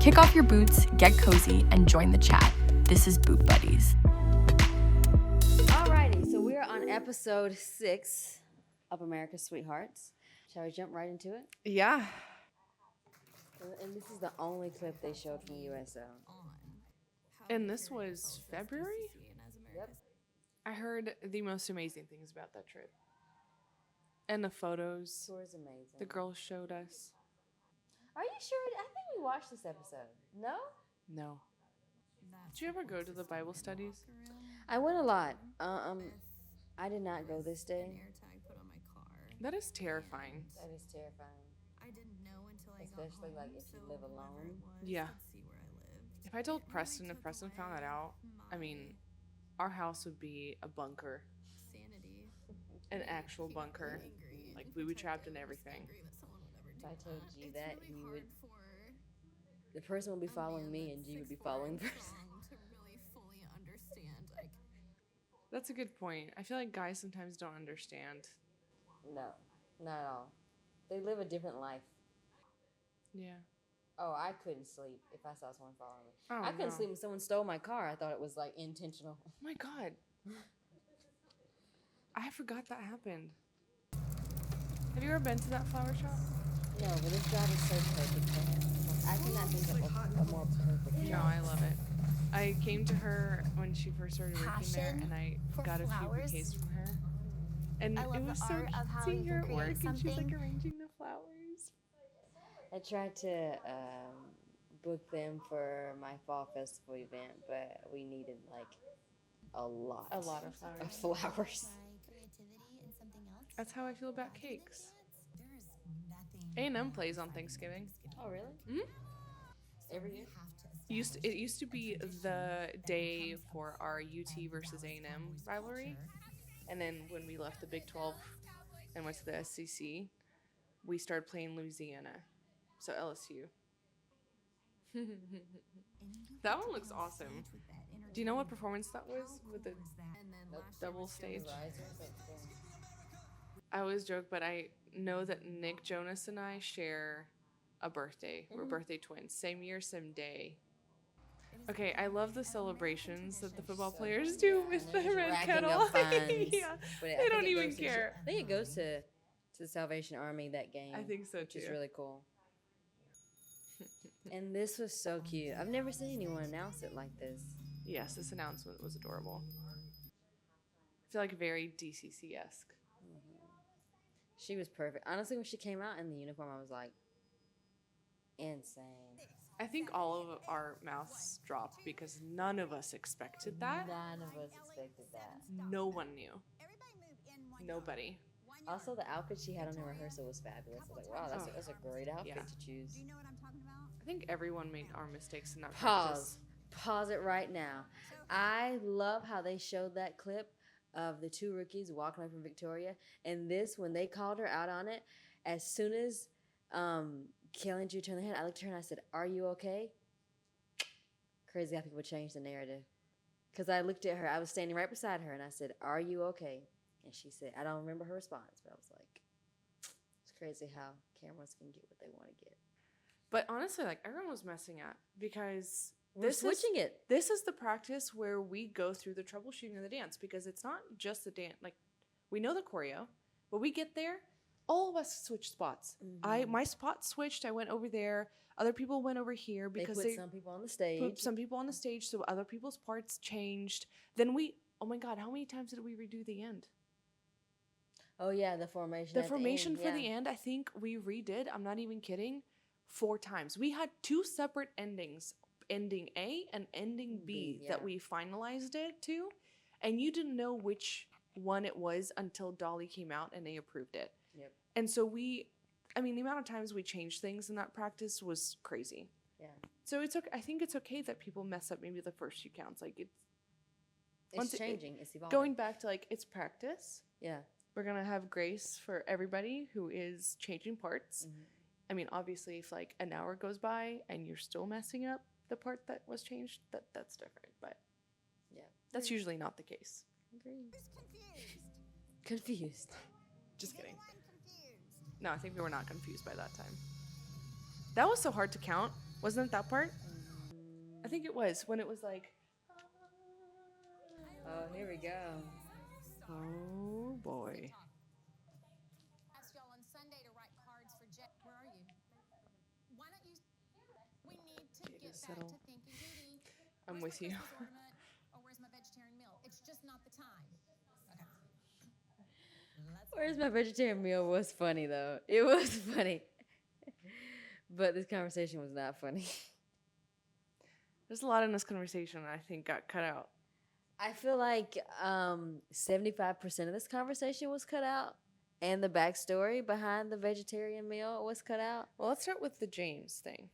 Kick off your boots, get cozy, and join the chat. This is Boot Buddies. Alrighty, so we're on episode 6 of America's Sweethearts. Shall we jump right into it? Yeah. And this is the only clip they showed from USO. And this was February? Yep. I heard the most amazing things about that trip. And the photos Tour is amazing. the girls showed us. Are you sure? I think we watched this episode. No? No. Did you ever go to the Bible studies? I went a lot. I did not go this day. That is terrifying. That is terrifying. Especially like if you live alone. Yeah. If I told Preston, if Preston found that out, I mean, our house would be a bunker. An actual bunker. Like, we would be trapped in everything. If I told G that, the person would be following me and G would be following the person. That's a good point. I feel like guys sometimes don't understand. No, not at all. They live a different life. Yeah. Oh, I couldn't sleep if I saw someone following me. Oh, I couldn't no. sleep when someone stole my car. I thought it was like intentional. Oh my God. I forgot that happened. Have you ever been to that flower shop? No, but this job is so perfect for her. Like, I cannot think of a more perfect No, job. I love it. I came to her when she first started working there, and I got a few bouquets from her. And it was so cute seeing her at work, and she's like arranging the flowers. I tried to book them for my fall festival event, but we needed like a lot of flowers. That's how I feel about cakes. A&M plays on Thanksgiving. Oh, really? Mm-hmm. Every year? It used to be the day for our UT versus A&M rivalry. And then when we left the Big 12 and went to the SEC, we started playing Louisiana. So LSU. That one looks awesome. Do you know what performance that was with the double stage? I always joke, but I know that Nick Jonas and I share a birthday. We're birthday twins. Same year, same day. Okay, I love the celebrations that the football players do with the red kettle. Yeah, they don't even care. I think it goes to the Salvation Army, that game. I think so, which too. is really cool. And this was so cute. I've never seen anyone announce it like this. Yes, this announcement was adorable. I feel like very DCC-esque. She was perfect. Honestly, when she came out in the uniform, I was like, insane. I think all of our mouths dropped because none of us expected that. None of us expected that. No one knew. Nobody. Also, the outfit she had on in rehearsal was fabulous. I was like, wow, that's a great outfit to choose. I think everyone made our mistakes in that Pause. practice. Pause it right now. I love how they showed that clip of the two rookies walking away from Victoria. And this, when they called her out on it, as soon as Kelly and Drew turned their head, I looked at her and I said, "Are you okay?" Crazy how people change the narrative. Because I looked at her, I was standing right beside her, and I said, "Are you okay?" And she said, I don't remember her response, but I was like, it's crazy how cameras can get what they want to get. But honestly, like, everyone was messing up because We're switching it. This is the practice where we go through the troubleshooting of the dance, because it's not just the dance. Like, we know the choreo, but we get there, all of us switch spots. Mm-hmm. My spot switched. I went over there. Other people went over here because they put some people on the stage. Put some people on the stage, so other people's parts changed. Then oh my God, how many times did we redo the end? Oh yeah, the formation. The formation for the end, I think we redid, I'm not even kidding, 4 times. We had 2 separate endings, ending A and ending B, that we finalized it to, and you didn't know which one it was until Dolly came out and they approved it. Yep. And so the amount of times we changed things in that practice was crazy. Yeah. So it's okay. I think it's okay that people mess up maybe the first few counts. Like, it's changing. It's evolving. Going back to, like, it's practice. Yeah. We're going to have grace for everybody who is changing parts. Mm-hmm. I mean, obviously, if, like, an hour goes by and you're still messing up the part that was changed, that's different. But yeah, that's usually not the case. Agreed. Confused. Just kidding. No, I think we were not confused by that time. That was so hard to count. Wasn't it that part? I think it was when it was like, Oh, here we go. oh boy. Asked y'all on Sunday to write cards for Jay. Where are you? Why don't you? We need to Okay, get just back settle. to thinking, Judy. I'm where's with my you. Christmas ornament, or where's my vegetarian meal? It's just not the time. Okay. Where's my vegetarian meal was funny though. It was funny. But this conversation was not funny. There's a lot in this conversation that I think got cut out. I feel like 75% of this conversation was cut out, and the backstory behind the vegetarian meal was cut out. Well, let's start with the James thing.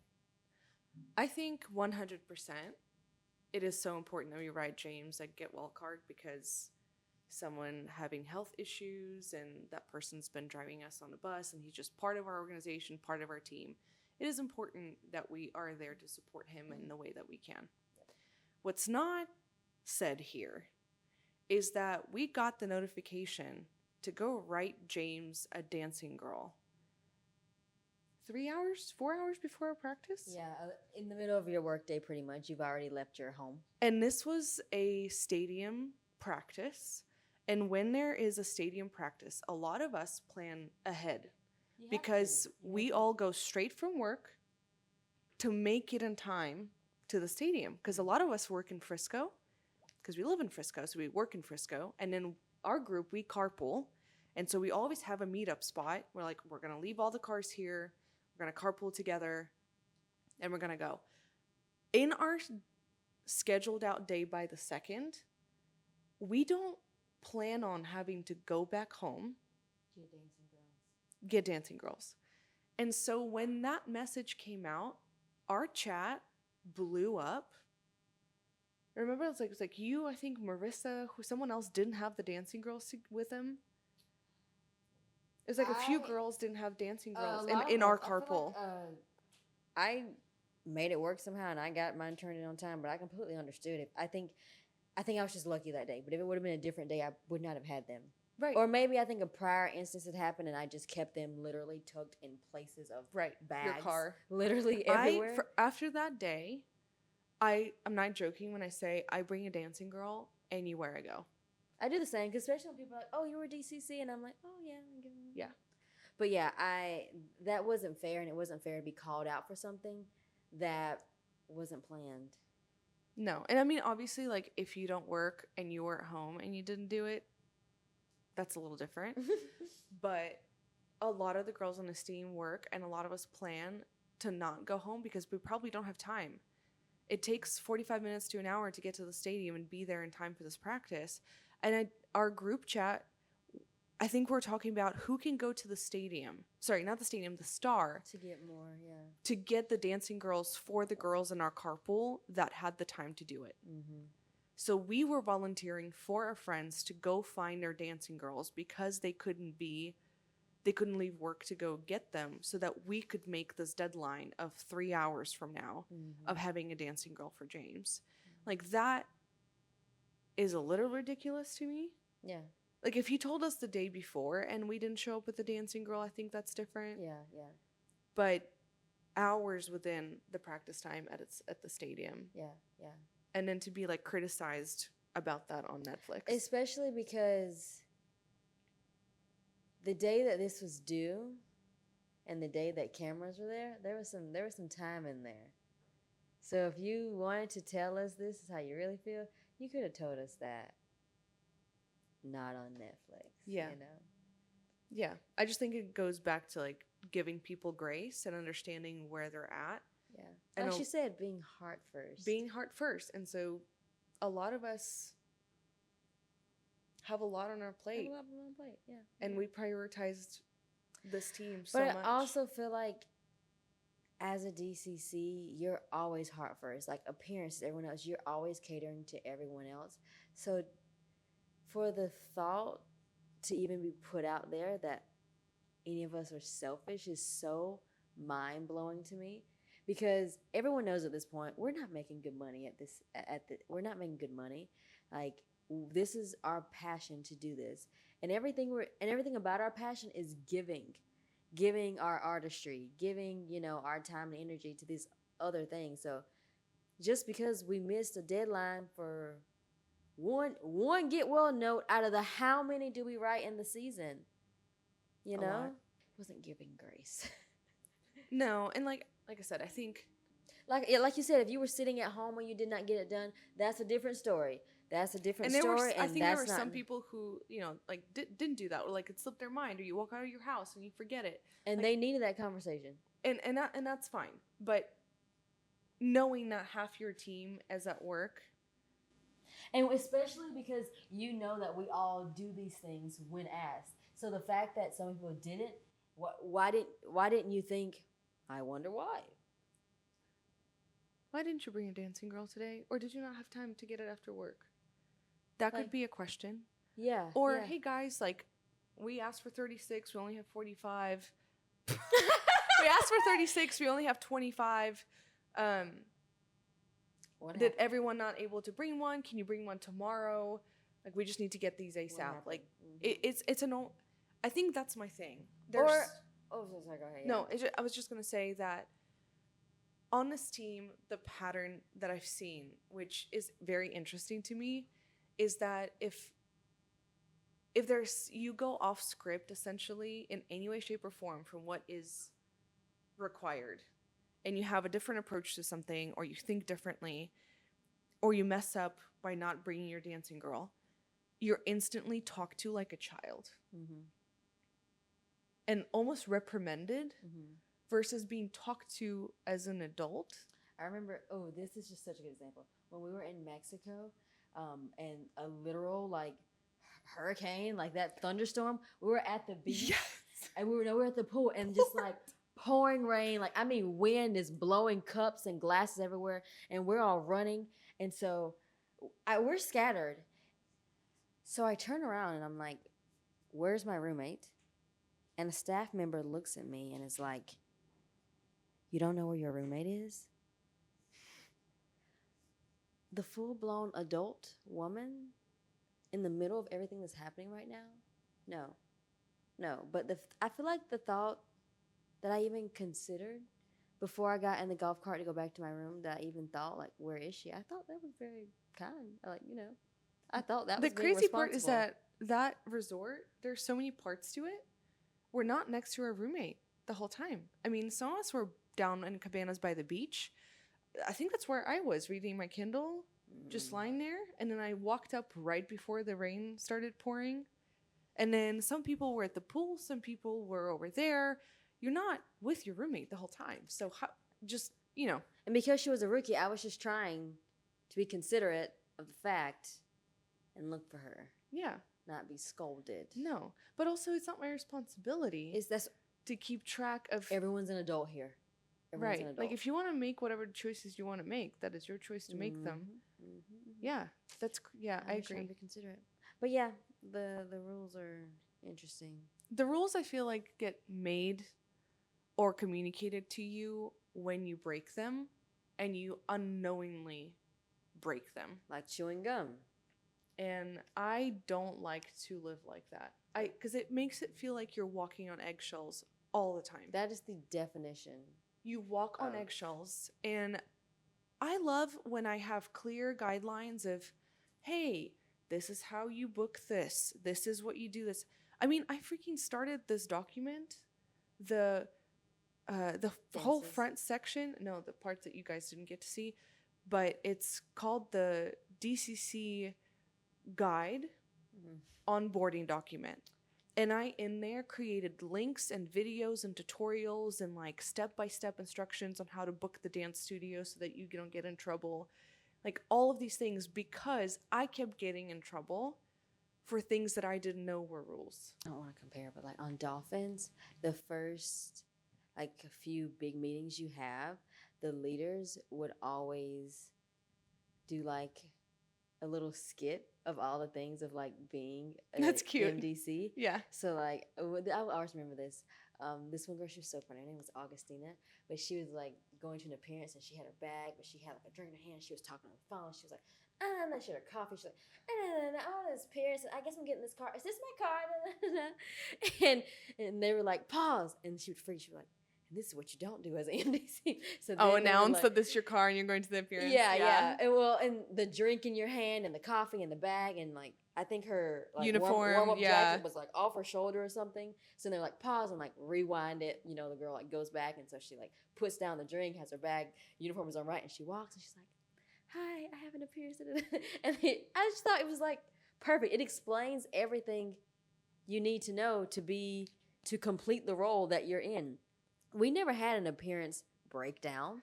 I think 100% it is so important that we write James a get well card because someone having health issues and that person's been driving us on the bus and he's just part of our organization, part of our team. It is important that we are there to support him in the way that we can. What's not said here is that we got the notification to go write James a dancing girl 4 hours before our practice. Yeah, in the middle of your workday, pretty much. You've already left your home. And this was a stadium practice. And when there is a stadium practice, a lot of us plan ahead because we all go straight from work to make it in time to the stadium. Because a lot of us work in Frisco, because we live in Frisco, so we work in Frisco. And then our group, we carpool. And so we always have a meetup spot. We're like, we're going to leave all the cars here. We're going to carpool together. And we're going to go. In our scheduled out day by the 2nd, we don't plan on having to go back home, get dancing girls. And so when that message came out, our chat blew up. Remember, it was like you, I think Marissa, someone else didn't have the dancing girls with them. It was like a few girls didn't have dancing girls in our carpool. I made it work somehow, and I got mine turned in on time. But I completely understood it. I think I was just lucky that day. But if it would have been a different day, I would not have had them. Right. Or maybe I think a prior instance had happened, and I just kept them literally tucked in places of bags. Your car. Literally everywhere. After that day, I'm not joking when I say I bring a dancing girl anywhere I go. I do the same, because especially when people are like, oh, you were DCC, and I'm like, oh, yeah. Yeah. But yeah, that wasn't fair, and it wasn't fair to be called out for something that wasn't planned. No. And I mean, obviously, like, if you don't work and you were at home and you didn't do it, that's a little different. But a lot of the girls on this team work, and a lot of us plan to not go home because we probably don't have time. It takes 45 minutes to an hour to get to the stadium and be there in time for this practice. And our group chat, I think we're talking about who can go to the stadium. Sorry, not the stadium, the Star. To get more, yeah. To get the dancing girls for the girls in our carpool that had the time to do it. Mm-hmm. So we were volunteering for our friends to go find their dancing girls because they couldn't leave work to go get them, so that we could make this deadline of 3 hours from now of having a dancing girl for James. Like, that is a little ridiculous to me. Yeah. Like, if you told us the day before and we didn't show up with the dancing girl, I think that's different. Yeah. But hours within the practice time at the stadium. Yeah. And then to be, like, criticized about that on Netflix. Especially because the day that this was due and the day that cameras were there was some time in there. So if you wanted to tell us this is how you really feel, you could have told us that. Not on Netflix. Yeah. You know? Yeah. I just think it goes back to, like, giving people grace and understanding where they're at. Yeah. And like she said, being heart first. Being heart first. And so a lot of us have a lot on our plate. Yeah. And we prioritized this team so much. But I also feel like as a DCC, you're always heart first. Like appearances, everyone else, you're always catering to everyone else. So for the thought to even be put out there that any of us are selfish is so mind-blowing to me. Because everyone knows at this point, we're not making good money we're not making good money. Like, this is our passion to do this. And everything about our passion is giving our artistry, giving, our time and energy to this other things. So just because we missed a deadline for one get well note out of the how many do we write in the season? You A know, lot. wasn't giving grace. No, and like I said, I think like you said, if you were sitting at home and you did not get it done, that's a different story. That's a different and there story. were I And think there that's were not some people who, you know, like didn't do that, or like it slipped their mind, or you walk out of your house and you forget it. and like, they needed that conversation. and that's fine. But knowing that half your team is at work, And especially because you know that we all do these things when asked. So the fact that some people didn't, why didn't you think? I wonder why. why didn't you bring a dancing girl today, or did you not have time to get it after work? That Like- could be a question. Yeah. Or yeah. hey guys, like we asked for 36, we only have 45. We asked for 36, we only have 25. What Did happened? everyone not able to bring one? Can you bring one tomorrow? Like we just need to get these What ASAP. happened? Like Mhm. it's an old. I think that's my thing. Or oh, sorry, go ahead. Yeah. No, I was just gonna say that on this team, the pattern that I've seen, which is very interesting to me, is that if there's you go off script essentially in any way, shape, or form from what is required, and you have a different approach to something, or you think differently, or you mess up by not bringing your dancing girl, you're instantly talked to like a child Mm-hmm. and almost reprimanded Mm-hmm. versus being talked to as an adult. I remember. Oh, this is just such a good example. When we were in Mexico, and a literal like hurricane, like that thunderstorm. We were at the beach, and we were at the pool, and just like pouring rain. Like I mean, wind is blowing cups and glasses everywhere, and we're all running. And so, we're scattered. So I turn around and I'm like, "Where's my roommate?" And a staff member looks at me and is like, "You don't know where your roommate is?" The full-blown adult woman in the middle of everything that's happening right now? No. But I feel like the thought that I even considered before I got in the golf cart to go back to my room, that I even thought, like, where is she? I thought that was very kind. Like, I thought that was The being crazy part is responsible. that resort, there's so many parts to it. We're not next to our roommate the whole time. I mean, some of us were down in cabanas by the beach. I think that's where I was reading my Kindle, just lying there. And then I walked up right before the rain started pouring. And then some people were at the pool, some people were over there. You're not with your roommate the whole time. So And because she was a rookie, I was just trying to be considerate of the fact and look for her, yeah, not be scolded. no. But also, it's not my responsibility That's to keep track of everyone's an adult here. Everyone's right. an adult. Like if you want to make whatever choices you want to make, that is your choice to make them. Mhm. Yeah, I was trying agree. to be considerate. But yeah, the rules are interesting. The rules I feel like get made or communicated to you when you break them, and you unknowingly break them. Like chewing gum. And I don't like to live like that. Because it makes it feel like you're walking on eggshells all the time. That is the definition. You walk on of- eggshells, and I love when I have clear guidelines of, hey, this is how you book this. This is what you do this. I mean, I freaking started this document, the whole Fences. front section. No, the parts that you guys didn't get to see, but it's called the DCC guide Mhm. onboarding document. And I in there created links and videos and tutorials and like step-by-step instructions on how to book the dance studio so that you don't get in trouble. Like all of these things, because I kept getting in trouble for things that I didn't know were rules. I don't want to compare, but like on Dolphins, the first like a few big meetings you have, the leaders would always do like a little skit of all the things of like being a That's cute. MDC. Yeah. So like I will always remember this. This one girl, she was so funny. Her name was Augustina, but she was like going to an appearance and she had her bag, but she had like a drink in her hand. She was talking on the phone. She was like, and then she had her coffee. She's like, all this appearance. I guess I'm getting this car. Is this my car? And they were like, pause. And she would freak. She was like, and this is what you don't do as an MDC. So Oh, then they would, announce like, that this is your car and you're going to the appearance. yeah. And the drink in your hand and the coffee in the bag, and like I think her like Uniform, warm up yeah. jacket was like off her shoulder or something. So they're like pause and like rewind it. You know, the girl like goes back, and so she like puts down the drink, has her bag, uniform is on right, and she walks and she's like, "Hi, I have an appearance." And I just thought it was like perfect. It explains everything you need to know to complete the role that you're in. We never had an appearance breakdown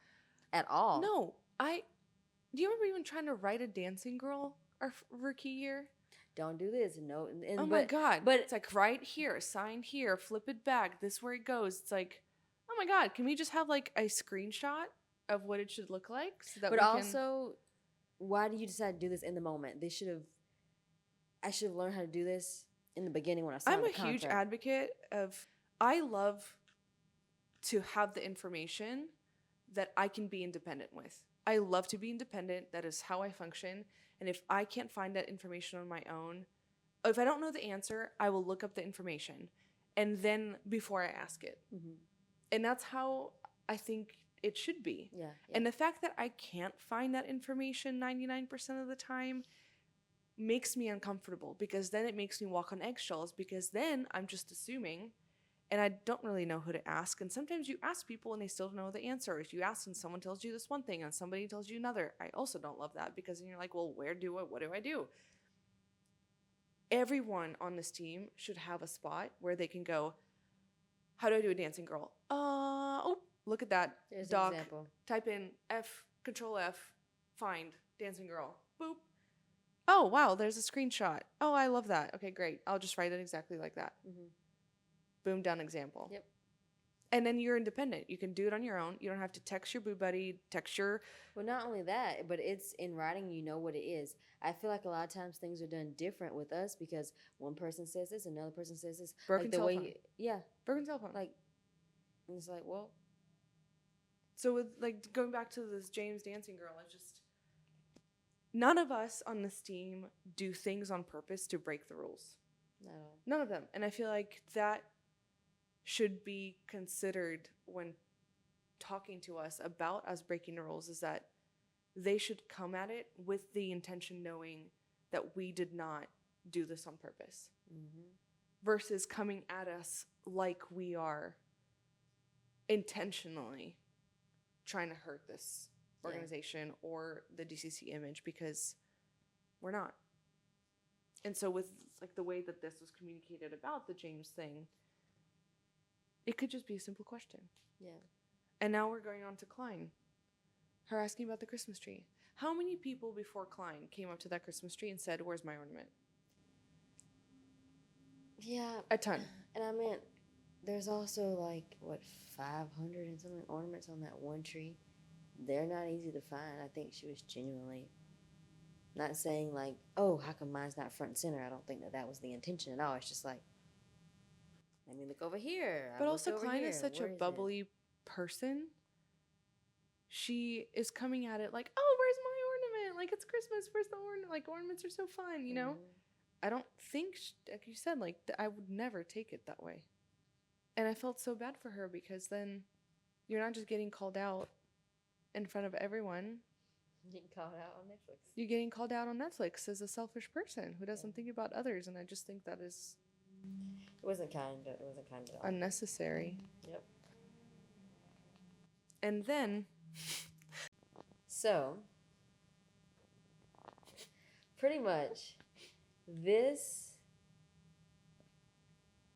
at all. No, do you remember even trying to write a dancing girl our rookie year? Don't do this. No. And, Oh my God. But it's like right here, sign here, flip it back. This where it goes. It's like, oh my God, can we just have like a screenshot of what it should look like? So that but we also, why do you decide to do this in the moment? I should have learned how to do this in the beginning when I signed the contract. I'm a huge advocate of, I love to have the information that I can be independent with. I love to be independent. That is how I function. And if I can't find that information on my own, if I don't know the answer, I will look up the information. And then before I ask it. Mm-hmm. And that's how I think it should be. Yeah. And the fact that I can't find that information 99% of the time makes me uncomfortable, because then it makes me walk on eggshells, because then I'm just assuming and I don't really know who to ask. And sometimes you ask people and they still don't know the answer. If you ask and someone tells you this one thing and somebody tells you another, I also don't love that, because then you're like, well, what do I do? Everyone on this team should have a spot where they can go, how do I do a dancing girl? Oh, look at that. There's Doc, an example. type in Control F, find dancing girl. Boop. Oh, wow, there's a screenshot. Oh, I love that. Okay, great. I'll just write it exactly like that. Mm-hmm. Boom, done example. Yep. And then you're independent. You can do it on your own. You don't have to text your boo buddy, Well, not only that, but it's in writing, you know what it is. I feel like a lot of times things are done different with us because one person says this, another person says this. Broken like the cell way phone. yeah. Broken cell phone. Like, and it's like, well. So with like going back to this James dancing girl, it's just none of us on this team do things on purpose to break the rules. Not at all. None of them. And I feel like that should be considered when talking to us about us breaking the rules, is that they should come at it with the intention knowing that we did not do this on purpose. Mm-hmm. Versus coming at us like we are intentionally trying to hurt this organization or the DCC image, because we're not. And so with like the way that this was communicated about the James thing, it could just be a simple question. Yeah. And now we're going on to Klein. Her asking about the Christmas tree. How many people before Klein came up to that Christmas tree and said, "Where's my ornament?" Yeah. A ton. And I meant, there's also like, 500 and something ornaments on that one tree. They're not easy to find. I think she was genuinely not saying like, oh, how come mine's not front and center? I don't think that was the intention at all. It's just like, let me look over here. But also, Klein is such a bubbly person. She is coming at it like, oh, where's my ornament? Like, it's Christmas. Where's the ornament? Like, ornaments are so fun, you know? I don't think, like you said, like, I would never take it that way. And I felt so bad for her, because then you're not just getting called out in front of everyone. Getting called out on Netflix. You're getting called out on Netflix as a selfish person who doesn't think about others. And I just think that is... It wasn't kind. It wasn't kind at all. unnecessary. Yep. And then... So, pretty much, this...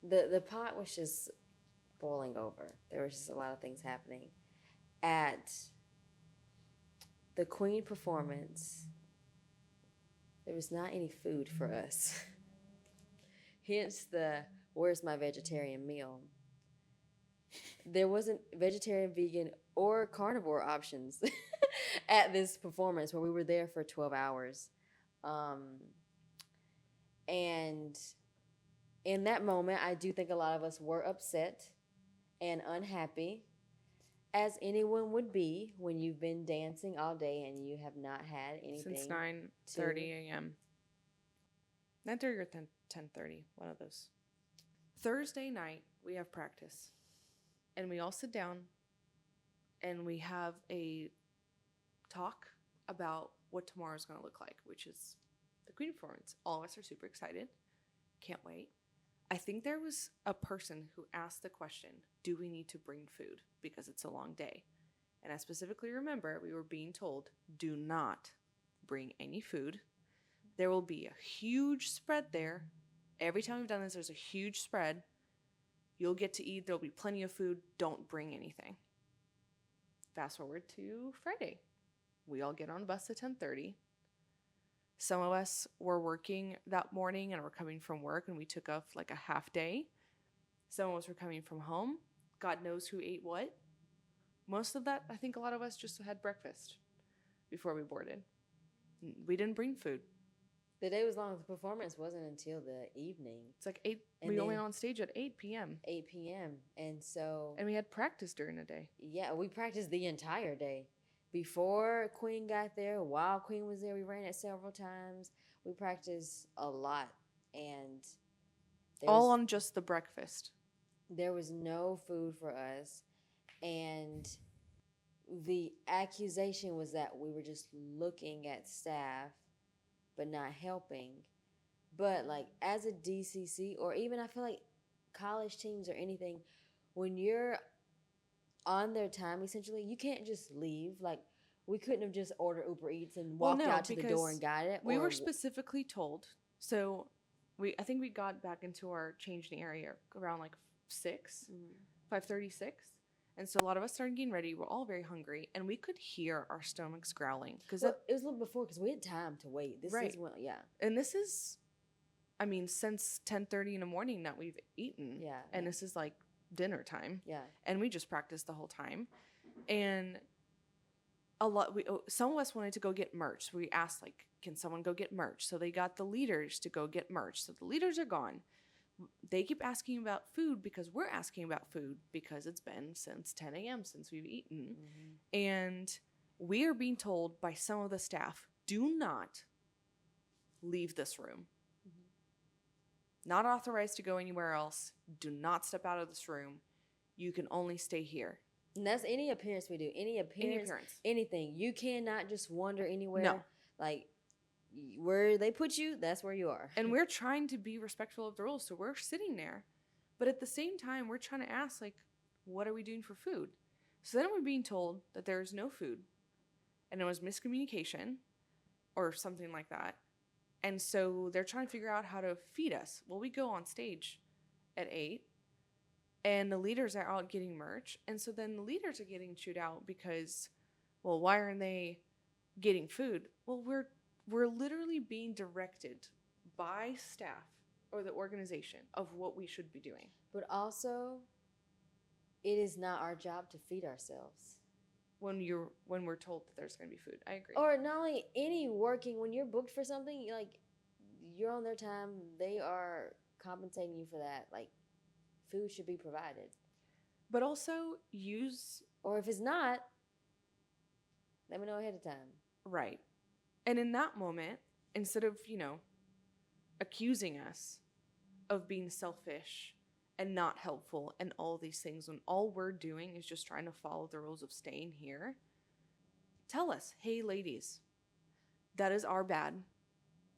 The pot was just boiling over. There was just a lot of things happening. At the Queen performance, there was not any food for us. Hence the, where's my vegetarian meal? There wasn't vegetarian, vegan, or carnivore options at this performance where we were there for 12 hours. And in that moment, I do think a lot of us were upset and unhappy, as anyone would be when you've been dancing all day and you have not had anything. Since 9:30 a.m. 9:30 or 10:30, one of those. Thursday night, we have practice. and we all sit down and we have a talk about what tomorrow's going to look like, which is the Queen performance. All of us are super excited. Can't wait. I think there was a person who asked the question, do we need to bring food because it's a long day? And I specifically remember we were being told, do not bring any food. There will be a huge spread there. Every time we've done this, there's a huge spread. You'll get to eat. There'll be plenty of food. Don't bring anything. Fast forward to Friday. We all get on bus at 10:30. Some of us were working that morning and were coming from work, and we took off like a half day. Some of us were coming from home. God knows who ate what. Most of that, I think a lot of us just had breakfast before we boarded. We didn't bring food. The day was long. The performance wasn't until the evening. It's like 8. And we then only on stage at 8 p.m. 8 p.m. And so, And we had practice during the day. yeah, we practiced the entire day. Before Queen got there, while Queen was there, we ran it several times. We practiced a lot. And All on just the breakfast. there was no food for us. And the accusation was that we were just looking at staff but not helping. But like as a DCC, or even I feel like college teams or anything, when you're on their time essentially, you can't just leave. Like we couldn't have just ordered Uber Eats and walked out to the door and got it. We were specifically told. So I think we got back into our changing area around like 5:36. And so a lot of us started getting ready. We're all very hungry, and we could hear our stomachs growling. It was a little before because we had time to wait. This is when, And this is, I mean, since 10:30 in the morning that we've eaten. Yeah. And this is like dinner time. Yeah. And we just practiced the whole time. And some of us wanted to go get merch. So we asked, like, can someone go get merch? So they got the leaders to go get merch. So the leaders are gone. They keep asking about food because we're asking about food because it's been since 10 a.m. since we've eaten. Mm-hmm. And we are being told by some of the staff, do not leave this room. Mm-hmm. Not authorized to go anywhere else. Do not step out of this room. You can only stay here. And that's any appearance we do. Any appearance. Anything. You cannot just wander anywhere. No. Like, where they put you, that's where you are. And we're trying to be respectful of the rules, so we're sitting there. But at the same time, we're trying to ask, like, what are we doing for food? So then we're being told that there is no food. And it was miscommunication or something like that. And so they're trying to figure out how to feed us. Well, we go on stage at 8, and the leaders are out getting merch. And so then the leaders are getting chewed out because, well, why aren't they getting food? Well, we're literally being directed by staff or the organization of what we should be doing. But also, it is not our job to feed ourselves. When we're told that there's going to be food. I agree. Or not only any working, when you're booked for something, you're on their time, they are compensating you for that. Like, food should be provided. But also or if it's not, let me know ahead of time. Right. And in that moment, instead of, accusing us of being selfish and not helpful and all these things, when all we're doing is just trying to follow the rules of staying here, tell us, hey, ladies, that is our bad.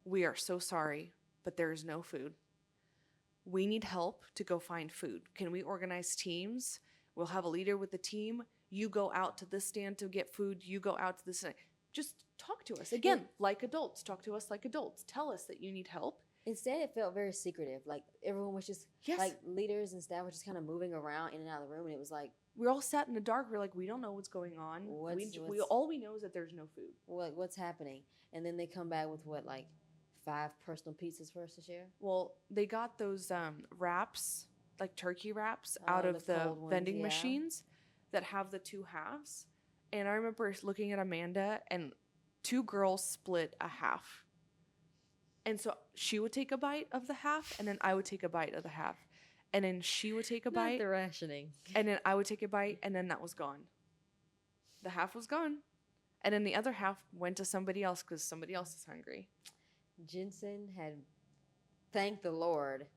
We are so sorry, but there is no food. We need help to go find food. Can we organize teams? We'll have a leader with the team. You go out to this stand to get food. You go out to this stand. Just talk to us. Again, like adults. Talk to us like adults. Tell us that you need help. Instead, it felt very secretive. Like, everyone was just, like, leaders and staff were just kind of moving around in and out of the room. And it was like, we all sat in the dark. We're like, we don't know what's going on. All we know is that there's no food. What's happening? And then they come back with 5 personal pizzas for us to share? Well, they got those wraps, like turkey wraps, out of the vending machines that have the 2 halves. And I remember looking at Amanda, and 2 girls split a half. And so she would take a bite of the half, and then I would take a bite of the half. And then she would take a bite. Not the rationing. And then I would take a bite, and then that was gone. The half was gone. And then the other half went to somebody else because somebody else is hungry. Jensen had thanked the Lord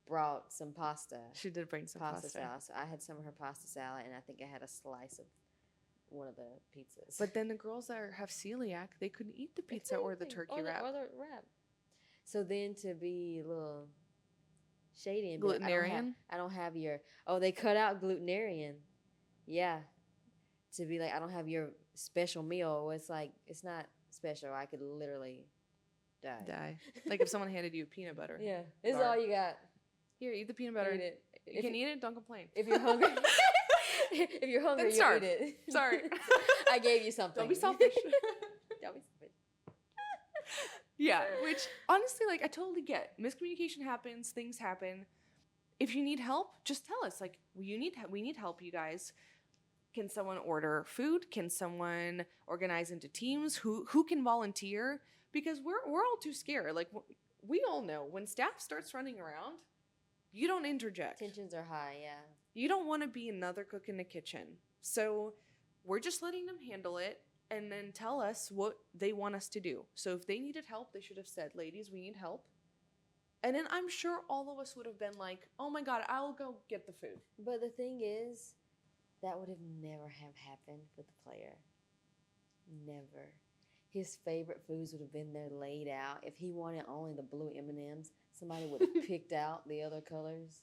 brought some pasta. She did bring some pasta. salad. So I had some of her pasta salad, and I think I had a slice of one of the pizzas. But then the girls that have celiac, they couldn't eat the pizza or the turkey wrap. Or the wrap. So then to be a little shady and Glutenarian? I don't have your. Oh, they cut out glutenarian. Yeah. To be like, I don't have your special meal. It's like, it's not special. I could literally die. Like if someone handed you peanut butter. Yeah. It's Bar. all you got. Here, eat the peanut butter. Eat it. You can eat it, don't complain. If you're hungry. If you're hungry, Then you starve. eat it. Sorry. I gave you something. Don't be selfish. Don't be selfish. Yeah, which honestly, like, I totally get. Miscommunication happens, things happen. If you need help, just tell us. Like, we need help, you guys. Can someone order food? Can someone organize into teams? Who can volunteer? Because we're all too scared. Like, we all know when staff starts running around, you don't interject. Tensions are high, yeah. You don't want to be another cook in the kitchen. So we're just letting them handle it and then tell us what they want us to do. So if they needed help, they should have said, ladies, we need help. And then I'm sure all of us would have been like, oh my God, I'll go get the food. But the thing is, that would have never have happened with the player. Never. His favorite foods would have been there laid out. If he wanted only the blue M&Ms, somebody would have picked out the other colors.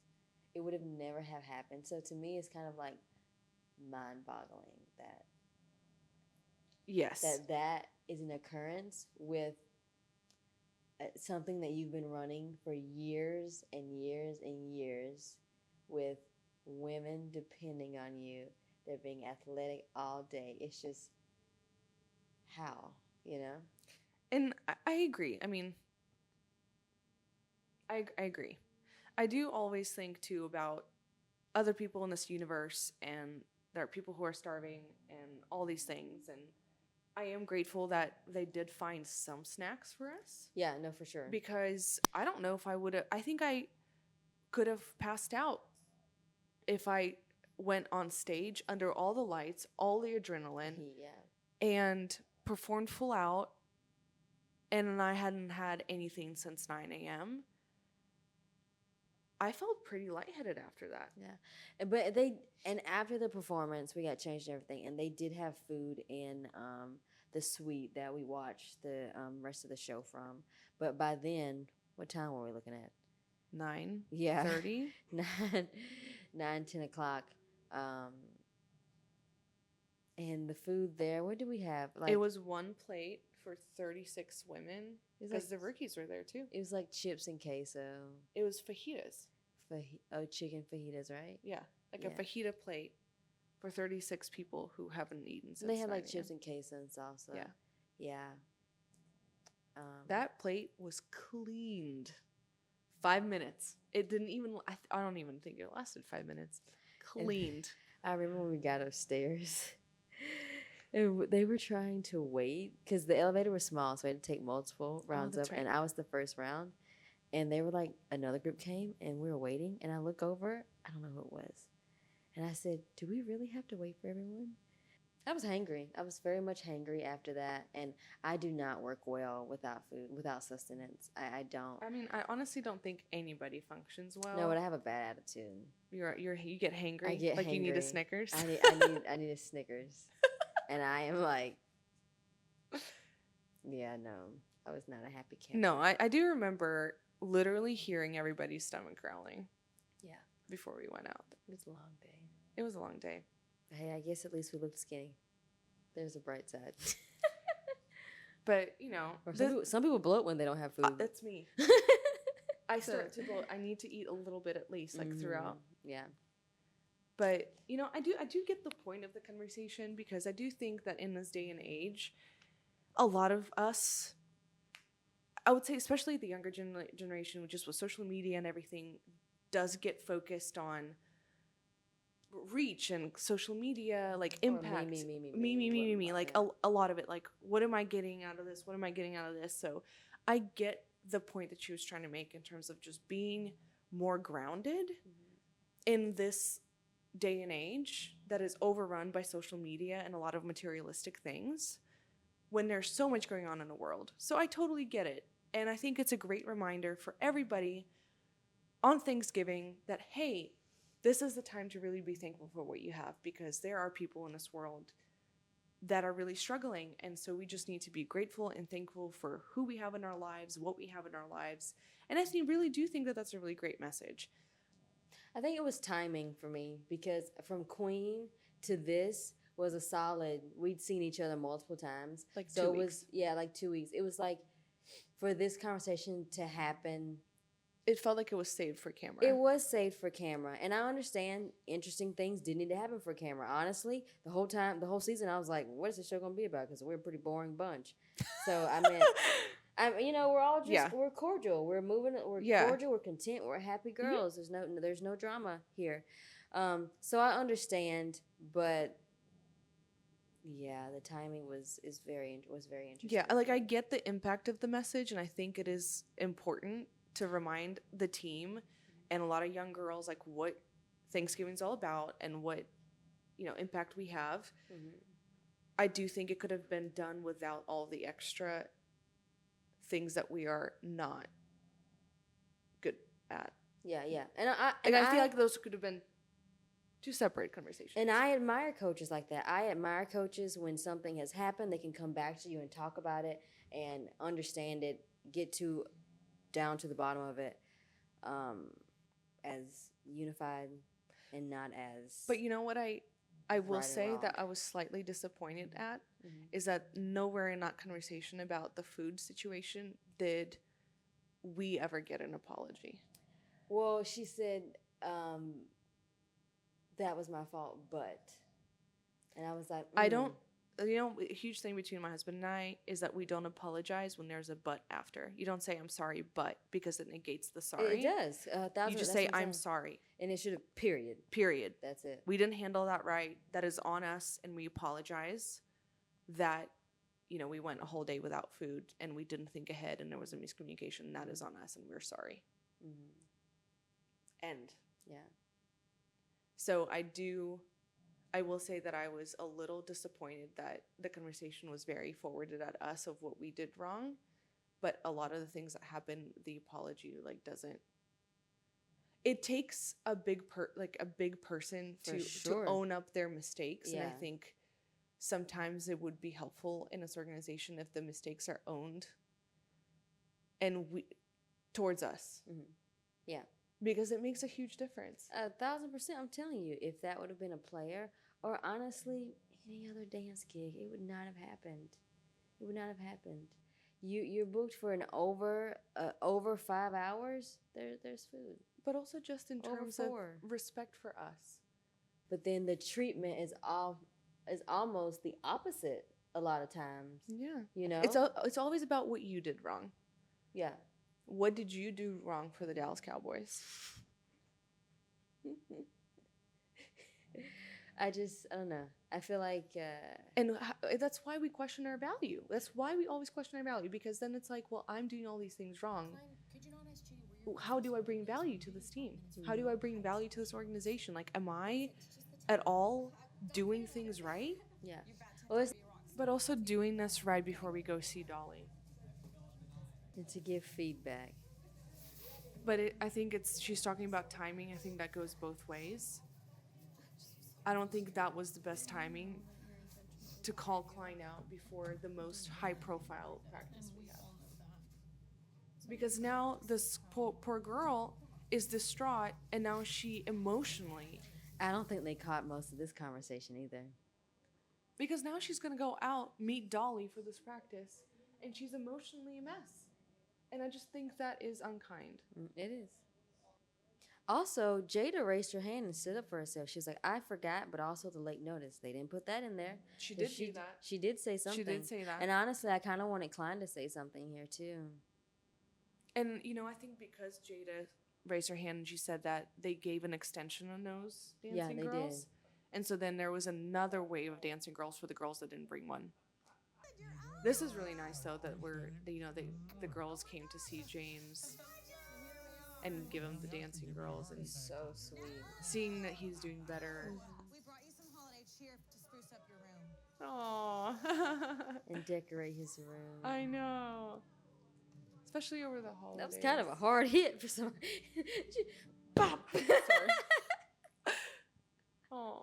It would have never have happened. So to me, it's kind of like mind-boggling that Yes. that is an occurrence with something that you've been running for years and years and years with women depending on you. They're being athletic all day. It's just how, you know? And I agree. I mean, I agree. I do always think, too, about other people in this universe, and there are people who are starving and all these things. And I am grateful that they did find some snacks for us. Yeah, no, for sure. Because I don't know if I would have, I think I could have passed out if I went on stage under all the lights, all the adrenaline, Yeah. and performed full out, and I hadn't had anything since 9 a.m. I felt pretty lightheaded after that. Yeah. But after the performance, we got changed and everything, and they did have food in the suite that we watched the rest of the show from. But by then, what time were we looking at? 9:30. Yeah. 10 o'clock. And the food there, what did we have? It was one plate for 36 women because the rookies were there too. It was like chips and queso. It was fajitas. Chicken fajitas, right? Yeah, like a fajita plate for 36 people who haven't eaten since. They had 9 like a.m. chips and queso and salsa. Yeah. Yeah. That plate was cleaned. 5 minutes. It didn't even. I don't even think it lasted 5 minutes. Cleaned. I remember when we got upstairs. And they were trying to wait because the elevator was small, so we had to take multiple rounds up. Right. And I was the first round. And they were like, another group came, and we were waiting. And I look over, I don't know who it was. And I said, do we really have to wait for everyone? I was hangry. I was very much hangry after that. And I do not work well without food, without sustenance. I don't. I mean, I honestly don't think anybody functions well. No, but I have a bad attitude. You get hangry. I get like hangry. You need a Snickers. I need a Snickers. And I am like, yeah, no, I was not a happy camper. No, I do remember literally hearing everybody's stomach growling. Yeah. Before we went out. It was a long day. It was a long day. Hey, I guess at least we looked skinny. There's a bright side. But, you know. Or some people bloat when they don't have food. That's me. I start to bloat. I need to eat a little bit at least, like throughout. Yeah. But, you know, I do get the point of the conversation because I do think that in this day and age, a lot of us, I would say especially the younger generation, just with social media and everything, does get focused on reach and social media, like impact. Me. Like a lot of it, like, what am I getting out of this? What am I getting out of this? So I get the point that she was trying to make in terms of just being more grounded in this day and age that is overrun by social media and a lot of materialistic things when there's so much going on in the world. So I totally get it. And I think it's a great reminder for everybody on Thanksgiving that, hey, this is the time to really be thankful for what you have, because there are people in this world that are really struggling. And so we just need to be grateful and thankful for who we have in our lives, what we have in our lives. And I really do think that that's a really great message. I think it was timing for me, because from Queen to this was a solid, we'd seen each other multiple times. Like so 2 it was, weeks. yeah, like 2 weeks. It was like for this conversation to happen, It felt like it was saved for camera. it was saved for camera. And I understand interesting things didn't need to happen for camera. Honestly, the whole season, I was like, what is the show going to be about? Because we're a pretty boring bunch. So, we're all just, Yeah. we're cordial. We're moving, we're Yeah. cordial, we're content, we're happy girls. There's no drama here. So I understand, but yeah, the timing was very interesting. Yeah, like I get the impact of the message, and I think it is important to remind the team and a lot of young girls like what Thanksgiving's all about and what, impact we have. Mhm. I do think it could have been done without all the extra things that we are not good at. Yeah, yeah. And I feel like those could have been two separate conversations. And I admire coaches like that. I admire coaches when something has happened, they can come back to you and talk about it and understand it, get down to the bottom of it, as unified and not as. But you know what I will right and say that wrong. I was slightly disappointed at Mhm. is that nowhere in that conversation about the food situation did we ever get an apology. Well, she said, that was my fault, but. And I was like, I don't, a huge thing between my husband and I is that we don't apologize when there's a but after. You don't say I'm sorry, but, because it negates the sorry. It does. You just say I'm sorry. And it should have, period. Period. That's it. We didn't handle that right. That is on us, and we apologize that, we went a whole day without food and we didn't think ahead and there was a miscommunication. That is on us, and we're sorry. Mm-hmm. End. Yeah. So I will say that I was a little disappointed that the conversation was very forwarded at us of what we did wrong, but a lot of the things that happened, the apology doesn't. It takes a big person For to sure. own up their mistakes, and I Yeah. think sometimes it would be helpful in this organization if the mistakes are owned and towards us. Mm-hmm. Yeah. Because it makes a huge difference. 1,000%. I'm telling you, if that would have been a player, or honestly any other dance gig, it would not have happened. It would not have happened. You're booked for an over 5 hours. There's food. But also just in Over terms of 4. respect for us. But then the treatment is almost the opposite a lot of times. Yeah. It's always about what you did wrong. Yeah. What did you do wrong for the Dallas Cowboys? I don't know. I feel like. And that's why we question our value. That's why we always question our value, because then it's like, well, I'm doing all these things wrong. Could you not ask Judy where you're How do I bring value to this team? How do I bring value to this organization? Like, am I at all doing things right? Yeah. Well, But also doing this right before we go see Dolly. and to give feedback. But I think she's talking about timing. I think that goes both ways. I don't think that was the best timing to call Klein out before the most high-profile practice we have. Because now this poor girl is distraught, and now she emotionally. I don't think they caught most of this conversation either. Because now she's going to go out, meet Dolly for this practice, and she's emotionally a mess. And I just think that is unkind. It is. Also, Jada raised her hand and stood up for herself. She was like, I forgot, but also the late notice. They didn't put that in there. She did do that. She did say something. She did say that. And honestly, I kind of wanted Klein to say something here, too. And, I think because Jada raised her hand and she said that, they gave an extension on those dancing they girls. did. And so then there was another wave of dancing girls for the girls that didn't bring one. This is really nice, though, that the girls came to see James and give him the dancing girls, and So sweet. seeing that he's doing better. We brought you some holiday cheer to spruce up your room. Aww. And decorate his room. I know. especially over the holidays. That was kind of a hard hit for some. Bop. Sorry. Aww.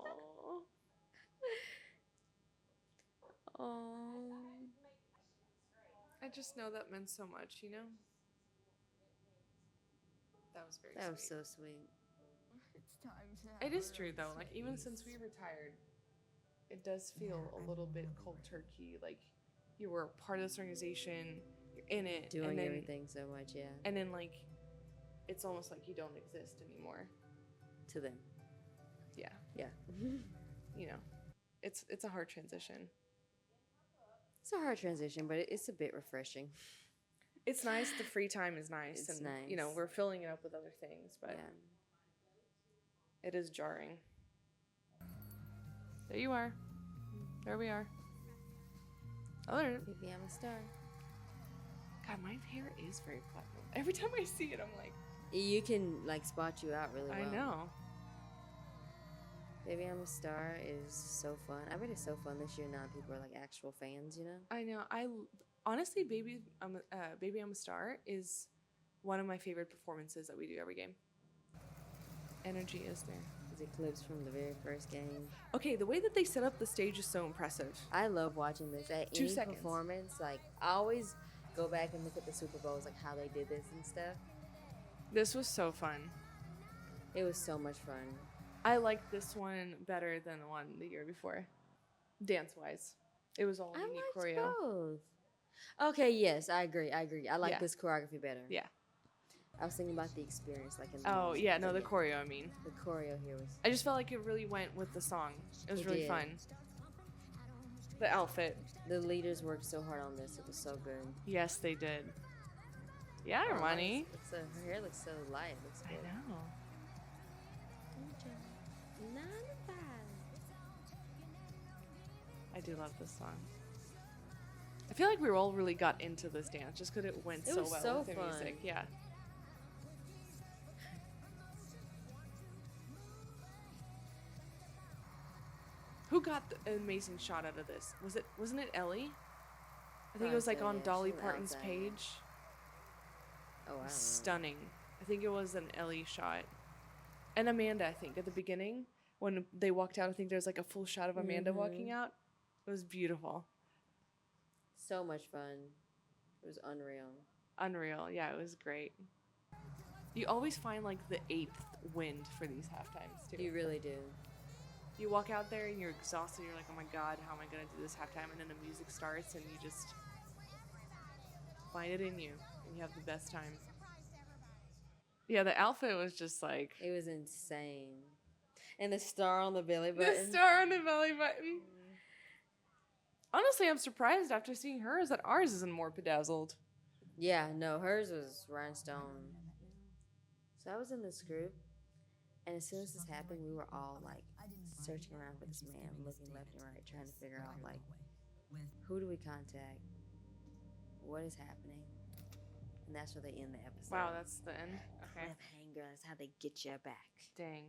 Oh. I just know that meant so much, you know? That was very That was sweet. so sweet. It's time to It is true, though. Like, even since we retired, it does feel a little bit cold turkey. Like, you were part of this organization, you're in it. Doing and then, everything so much, yeah. And then, like, it's almost like you don't exist anymore. To them. Yeah. Yeah. You know, it's a hard transition. It's a hard transition, but it's a bit refreshing. It's nice. The free time is nice. It's and, you know, nice. we're filling it up with other things, but Yeah. it is jarring. There you are. There we are. Oh, there. Maybe I'm a star. God, my hair is very platinum. Every time I see it, I'm like, You can like spot you out really well. I know. Baby I'm a Star is so fun. I bet it's so fun this year now. People are like actual fans, you know? I know. Honestly, Baby I'm a Star is one of my favorite performances that we do every game. Energy is there. Is it clips from the very first game? Okay, the way that they set up the stage is so impressive. I love watching this. At 2 any seconds. performance, like I always go back and look at the Super Bowls, like how they did this and stuff. This was so fun. It was so much fun. I liked this one better than the one the year before. Dance-wise. It was all I unique liked choreo. both. Okay, yes, I agree. I like Yeah. this choreography better. Yeah. I was thinking about the experience, like in the Oh, music, yeah, but no, the choreo, I mean. The choreo here was. I just felt like it really went with the song. It was It really did. fun. The outfit. The leaders worked so hard on this. It was so good. Yes, they did. Yeah, Oh, Armani. her hair looks so light. It looks I good. know. I do love this song. I feel like we all really got into this dance just because it went It so was well so with the fun. music. Yeah. Who got the amazing shot out of this? Wasn't it Ellie? I think it was like on Outside, Dolly she's an Parton's outsider. page. Oh, I don't know. Stunning. I think it was an Ellie shot. And Amanda, I think, at the beginning, when they walked out, I think there's like a full shot of Amanda walking out. It was beautiful. So much fun. It was unreal. Unreal. Yeah, it was great. You always find like the 8th wind for these halftimes, too. You really do. You walk out there and you're exhausted. You're like, oh my God, how am I going to do this halftime? And then the music starts and you just find it in you. And you have the best time. Yeah, the outfit was just like... It was insane. And the star on the belly button. The star on the belly button. Honestly, I'm surprised after seeing hers that ours isn't more bedazzled. Yeah, no, hers was rhinestone. So I was in this group, and as soon as this happened, we were all like searching around for this man, looking left and right, trying to figure out like, who do we contact? What is happening? And that's where they end the episode. Wow, that's the end? Okay. Cliffhanger, that's how they get you back. Dang.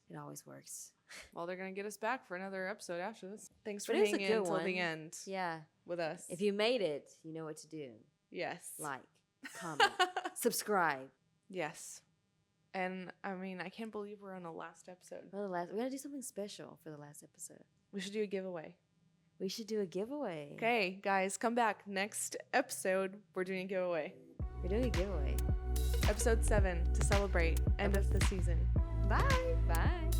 It always works. Well, they're going to get us back for another episode after this. Thanks for But it was a hanging good until one. the end Yeah. with us. If you made it, you know what to do. Yes. Like, comment, subscribe. Yes. And, I mean, I can't believe we're on the last episode. For the last, we gotta do something special for the last episode. We should do a giveaway. We should do a giveaway. Okay, guys, come back. Next episode, we're doing a giveaway. We're doing a giveaway. Episode 7 to celebrate end of the season. Bye. Bye.